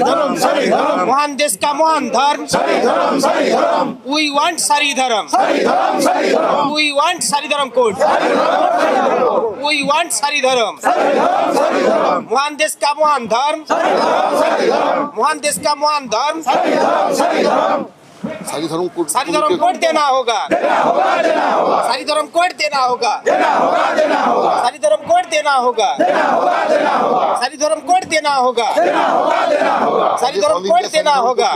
महान देश का महान धर्म, वी वांट सारी धर्म, वी वांट सारी धर्म कोड, वी वांट सारी धर्म, महान देश का महान धर्म, महान देश का महान धर्म, सारी धर्म कोड देना होगा, सारी धर्म कोड देना होगा, सारी धर्म कोड देना होगा, सारी धर्म कोड देना होगा, सारी धर्म कोड देना होगा।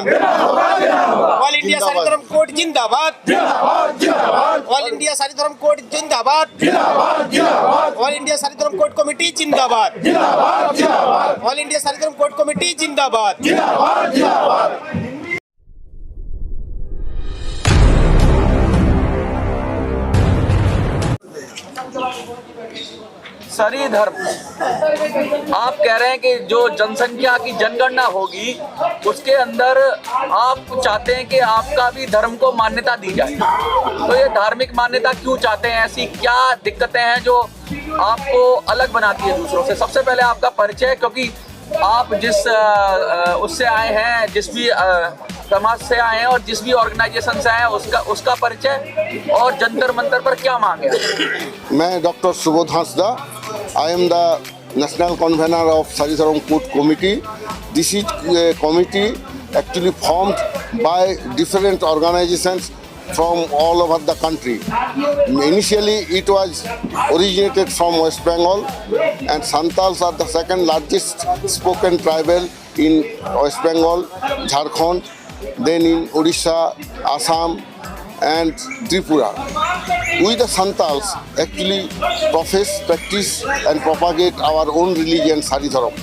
ऑल इंडिया सारी धर्म कोड जिंदाबाद, ऑल इंडिया सारी धर्म कोड जिंदाबाद, ऑल इंडिया सारी धर्म कोड कमेटी जिंदाबाद, ऑल इंडिया सारी धर्म कोड कमेटी जिंदाबाद। सरी धर्म, आप कह रहे हैं कि जो जनसंख्या की जनगणना होगी उसके अंदर आप चाहते हैं कि आपका भी धर्म को मान्यता दी जाए, तो ये धार्मिक मान्यता क्यों चाहते हैं? ऐसी क्या दिक्कतें हैं जो आपको अलग बनाती है दूसरों से? सबसे पहले आपका परिचय, क्योंकि आप जिस उससे आए हैं, जिस भी समाज से आए हैं और जिस भी ऑर्गेनाइजेशन से आए हैं उसका परिचय और जंतर मंतर पर क्या मांग है? मैं doctor Subodh Hansda, I am the national convener of सारी धर्म code committee. This is committee actually formed by different organisations from all over the country. Initially it was originated from West Bengal, and Santals are the second largest spoken tribal in West Bengal, Jharkhand, then in Odisha, Assam and Tripura. We the Santals actually profess, practice and propagate our own religion, Sari Dharam.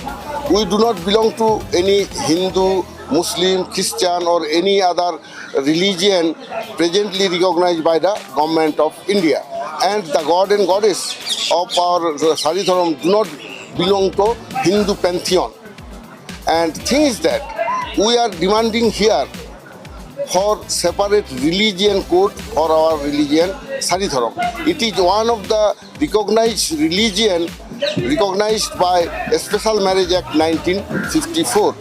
We do not belong to any Hindu, Muslim, Christian or any other religion presently recognized by the government of India. And the god and goddess of our Sari Dharam do not belong to Hindu pantheon. And thing is that we are demanding here for separate religion code for our religion Sari Dharam. It is one of the recognized religion recognized by Special Marriage Act 1954,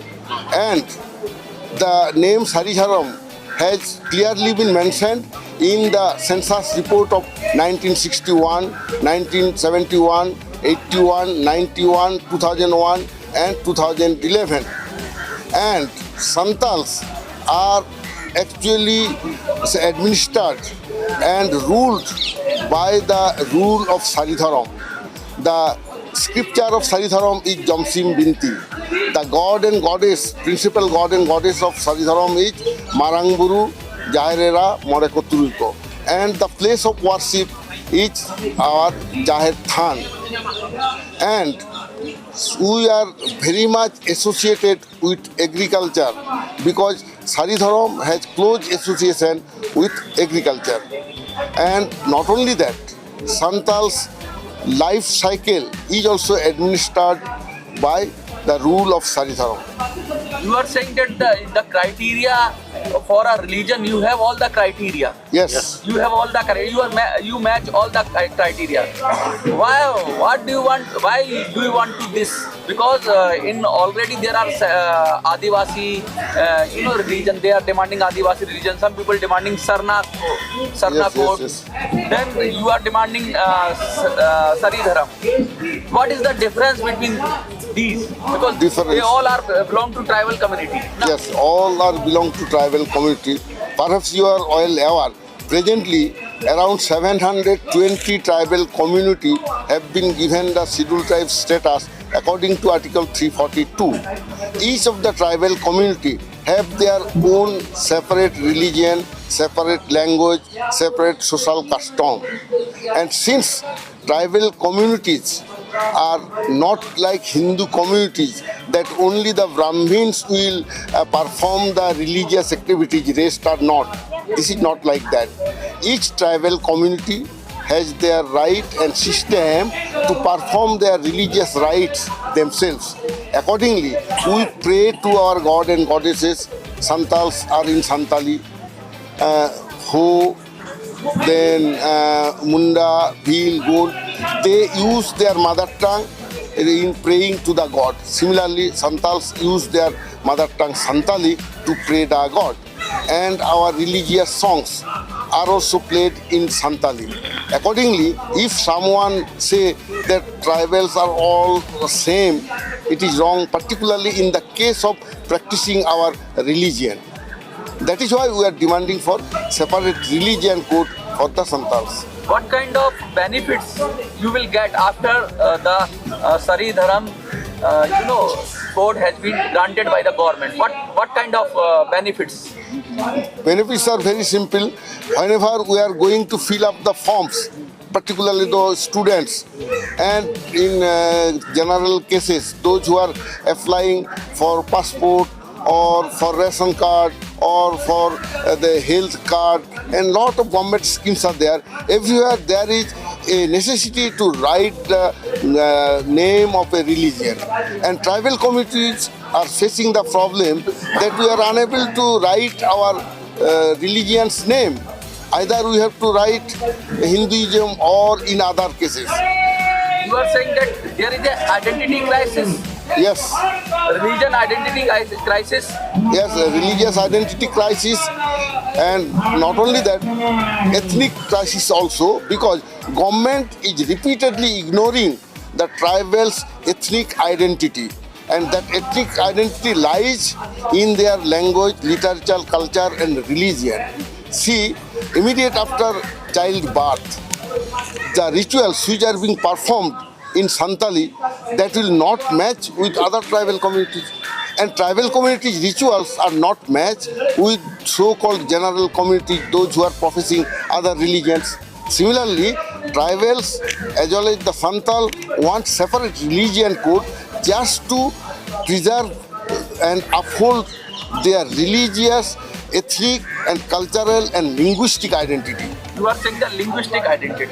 and the name Sari Dharam has clearly been mentioned in the census report of 1961, 1971, 81, 91, 2001 and 2011. And Santals are actually administered and ruled by the rule of Sari Dharam. The scripture of Sari Dharam is Jamsim Binti. The god and goddess, principal god and goddess of Sari Dharam is Marangburu Jaherera Morekoturiko. And the place of worship is our Jaher Than. And we are very much associated with agriculture because Sari Dharam has close association with agriculture. And not only that, Santals life cycle is also administered by the rule of Sari Dharam. You are saying that the criteria for a religion, you have all the criteria. Yes. You have all the criteria. You match all the criteria. Why? What do you want? Why do you want to this? Because in already there are Adivasi, religion. They are demanding Adivasi religion. Some people demanding Sarna code. Yes. Then you are demanding Sari Dharam. What is the difference between these? Because they all are belong to tribal community. Yes, all are belong to tribal community. Perhaps you are well aware. Presently, around 720 tribal community have been given the scheduled tribe status according to Article 342. Each of the tribal community have their own separate religion, separate language, separate social custom. And since tribal communities are not like Hindu communities that only the Brahmins will perform the religious activities, rest are not. This is not like that. Each tribal community has their right and system to perform their religious rites themselves. Accordingly, we pray to our god and goddesses. Santals are in Santali, Ho, then Munda, Bhil, Gol. They use their mother tongue in praying to the god. Similarly, Santals use their mother tongue Santali to pray the God. And our religious songs are also played in Santali. Accordingly, if someone say that tribals are all the same, it is wrong, particularly in the case of practicing our religion. That is why we are demanding for separate religion code for the Santals. What kind of benefits you will get after the Sari Dharam, code has been granted by the government? What kind of benefits? Benefits are very simple. Whenever we are going to fill up the forms, particularly those students, and in general cases, those who are applying for passport or for ration card or for the health card, and lot of government schemes are there. Everywhere there is a necessity to write the name of a religion, and tribal communities are facing the problem that we are unable to write our religion's name. Either we have to write Hinduism or in other cases. You are saying that there is an identity crisis, Yes, religion identity crisis. yes, a religious identity crisis, and not only that, ethnic crisis also, because government is repeatedly ignoring the tribal's ethnic identity, and that ethnic identity lies in their language, literature, culture and religion. See, immediate after childbirth, the rituals which are being performed in Santali, that will not match with other tribal communities. And tribal communities' rituals are not matched with so-called general communities, those who are professing other religions. Similarly, tribals as well as the Santal want separate religion code just to preserve and uphold their religious, ethnic and cultural and linguistic identity. You are saying the linguistic identity.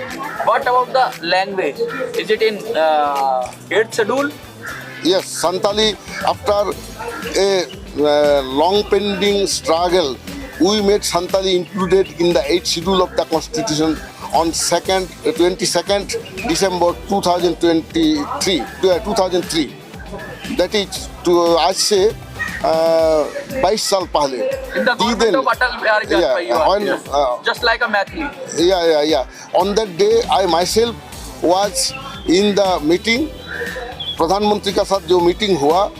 What about the language? Is it in 8th schedule? Yes, Santali, after a long pending struggle, we made Santali included in the 8th schedule of the Constitution on 22nd December 2003. That is to आज से 22 साल पहले. In the government of Atal Bihari Vajpayee, you are here. Just like a Maithili. Yeah. On that day, I myself was in the meeting. प्रधानमंत्री का साथ जो meeting हुआ,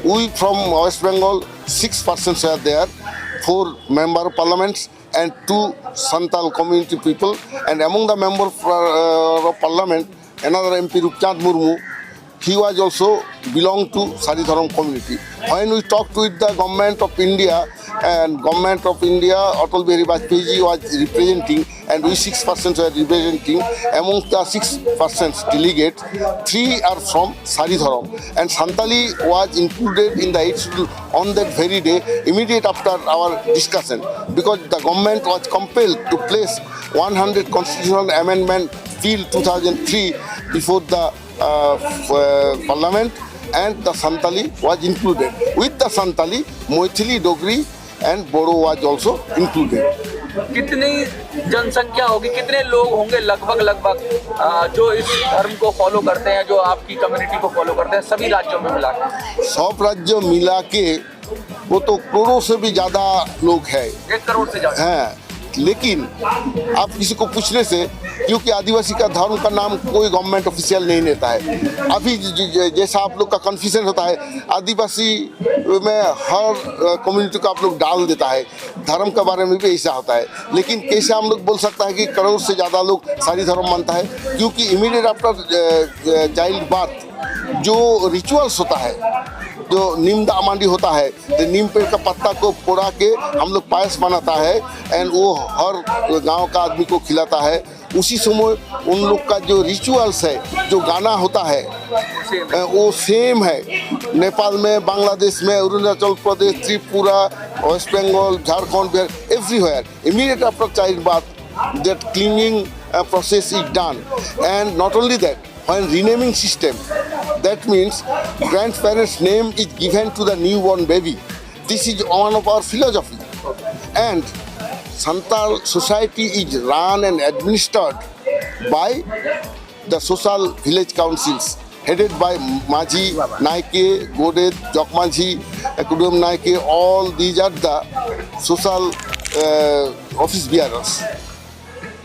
we from West Bengal 6 persons were there, 4 member of parliaments and 2 Santal community people, and among the member of parliament, another MP Rupchand Murmu, he was also belong to Sari Dharam community. When we talked with the government of India, and government of India, Atal Bihari Vajpayee was representing, and we 6 persons were representing. Among the 6 persons delegate, 3 are from Sari Dharam, and Santali was included in the 8th schedule on that very day, immediate after our discussion, because the government was compelled to place 100 constitutional amendment bill 2003 before the parliament, and the Santali was included. With the Santali, Maithili, Dogri and Bodo was also included. कितनी जनसंख्या होगी, कितने लोग होंगे लगभग जो इस धर्म को फॉलो करते हैं, जो आपकी कम्युनिटी को फॉलो करते हैं, सभी राज्यों में मिला के? सब राज्यों मिला के वो तो करोड़ों से भी ज़्यादा लोग हैं. 1 करोड़ से ज़्यादा हैं, लेकिन आप किसी को पूछने से, क्योंकि आदिवासी का धर्म का नाम कोई गवर्नमेंट ऑफिशियल नहीं लेता है. अभी जैसा आप लोग का कन्फ्यूजन होता है, आदिवासी में हर कम्युनिटी को आप लोग डाल देता है, धर्म के बारे में भी ऐसा होता है. लेकिन कैसे हम लोग बोल सकता है कि करोड़ से ज़्यादा लोग सारी धर्म मानता है? क्योंकि इमीडिएट आफ्टर चाइल्ड बर्थ जो रिचुअल्स होता है, जो नीम दामांडी होता है, तो नीम पेड़ का पत्ता को फोड़ा के हम लोग पायस बनाता है, एंड वो हर गांव का आदमी को खिलाता है. उसी समय उन लोग का जो रिचुअल्स है, जो गाना होता है, वो सेम है. नेपाल में, बांग्लादेश में, Arunachal Pradesh, Tripura, West Bengal, Jharkhand, Bihar, everywhere. Immediate after child birth that cleaning process is done, and not only that, when renaming system, that means grandparents' name is given to the newborn baby. This is one of our philosophy, and Santal society is run and administered by the social village councils headed by Maji, Naike, Godet, Jokmaji, Kudum Naike. All these are the social office bearers.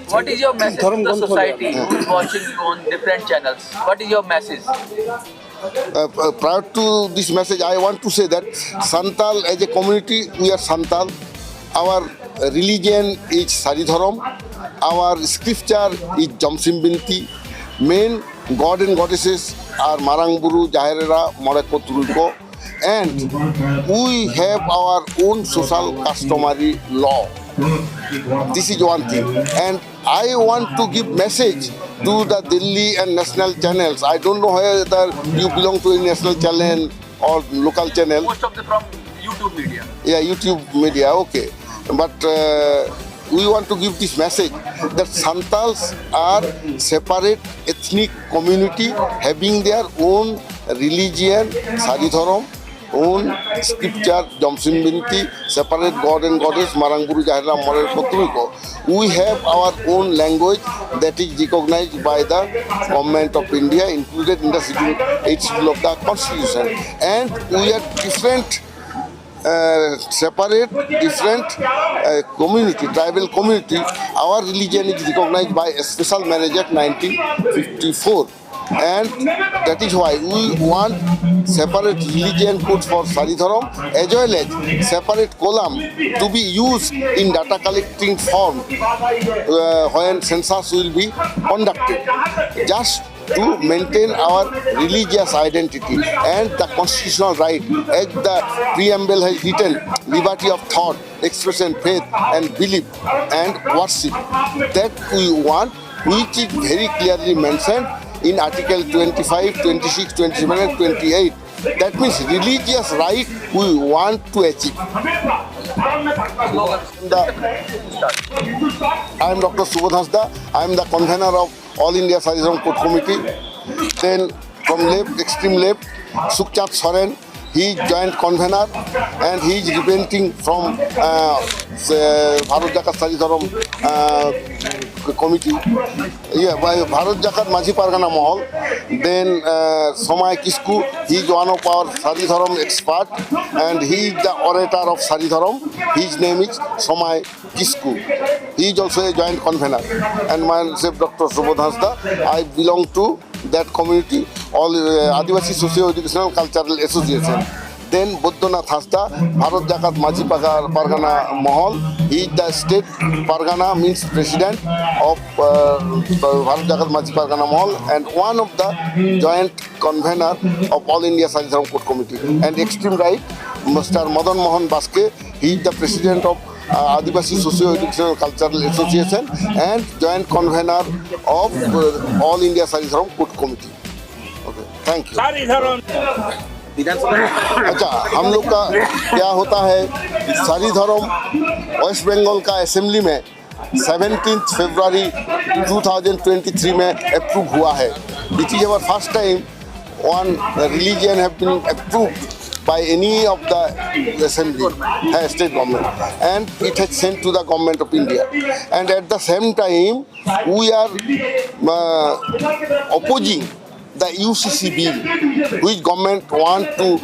What is your message to the society who is watching you on different channels? What is your message? Prior to this message, I want to say that Santal, as a community, we are Santal. Our religion is Saridharam. Our scripture is Jamsim Binti. Main god and goddesses are Marangburu, Jaherera, Moreko, Turulko. And we have our own social customary law. This is one thing. And I want to give message to the Delhi and national channels. I don't know whether you belong to a national channel or local channel. Most of them from YouTube media. Yeah, YouTube media, okay. But we want to give this message that Santals are separate ethnic community having their own religion, Saridharam, own scripture, Jamsim Binti, separate god and goddess, Marangburu, Jaherera, Morel, Koturiko. We have our own language that is recognized by the Government of India, included in the Schedule 8 Schedule of the Constitution. And we are different, separate, different community, tribal community. Our religion is recognized by a Special Marriage Act 1954. And that is why we want separate religion codes for Saridharam as well as separate column to be used in data collecting form when census will be conducted, just to maintain our religious identity and the constitutional right, as the preamble has written, liberty of thought, expression, faith and belief and worship. That we want, which is very clearly mentioned in Article 25, 26, 27 and 28. That means religious right we want to achieve. I am Dr. Subodh Hasda. I am the convener of All India Saridharam Code Committee. Then from left, extreme left, Sukhchand Soren. He is joint convener and he is representing from Bharat Jakat Saridharam committee. Yeah, by Bharat Jakat Maji Pargana Mahal. Then Somay Kisku, he is one of our Saridharam expert and he is the orator of Saridharam. His name is Somay Kisku. He is also a joint convener. And myself, Dr. Subodh Hasda, I belong to that community, all Adivasi Socio-Educational Cultural Association. Then Buddhanath Hasda, Bharat Jakat Maji Pargana Mahal. He is the state Pargana, means president of Bharat Jakat Maji Pargana Mahal and one of the joint convener of All India Saridharam Code Committee. And extreme right, Mr. Madan Mohan Baske, he is the president of Adivasi Socio-Educational Cultural Association and joint convener of All India Saridharam Code Committee. Okay, thank you. अच्छा, हम लोग का क्या होता है, सारीधरम waste Bengal का assembly में 17 फरवरी 2023 में अप्रूव हुआ है. It is our first time one religion have been approved by any of the assembly, state government, and it has sent to the government of India. And at the same time, we are opposing the UCC bill, which government want to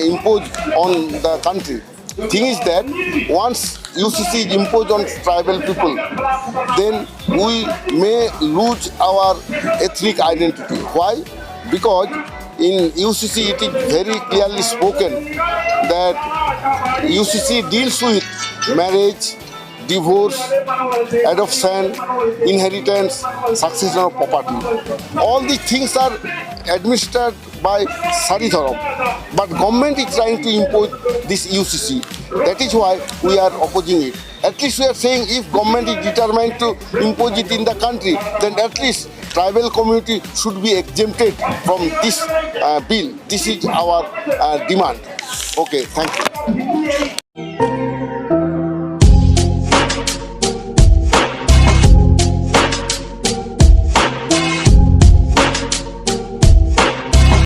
impose on the country. Thing is that once UCC is imposed on tribal people, then we may lose our ethnic identity. Why? Because in UCC it is very clearly spoken that UCC deals with marriage, divorce, adoption, inheritance, succession of property. All these things are administered by Saridharam, but government is trying to impose this UCC. That is why we are opposing it. At least we are saying if government is determined to impose it in the country, then at least tribal community should be exempted from this bill. This is our demand. Okay, thank you.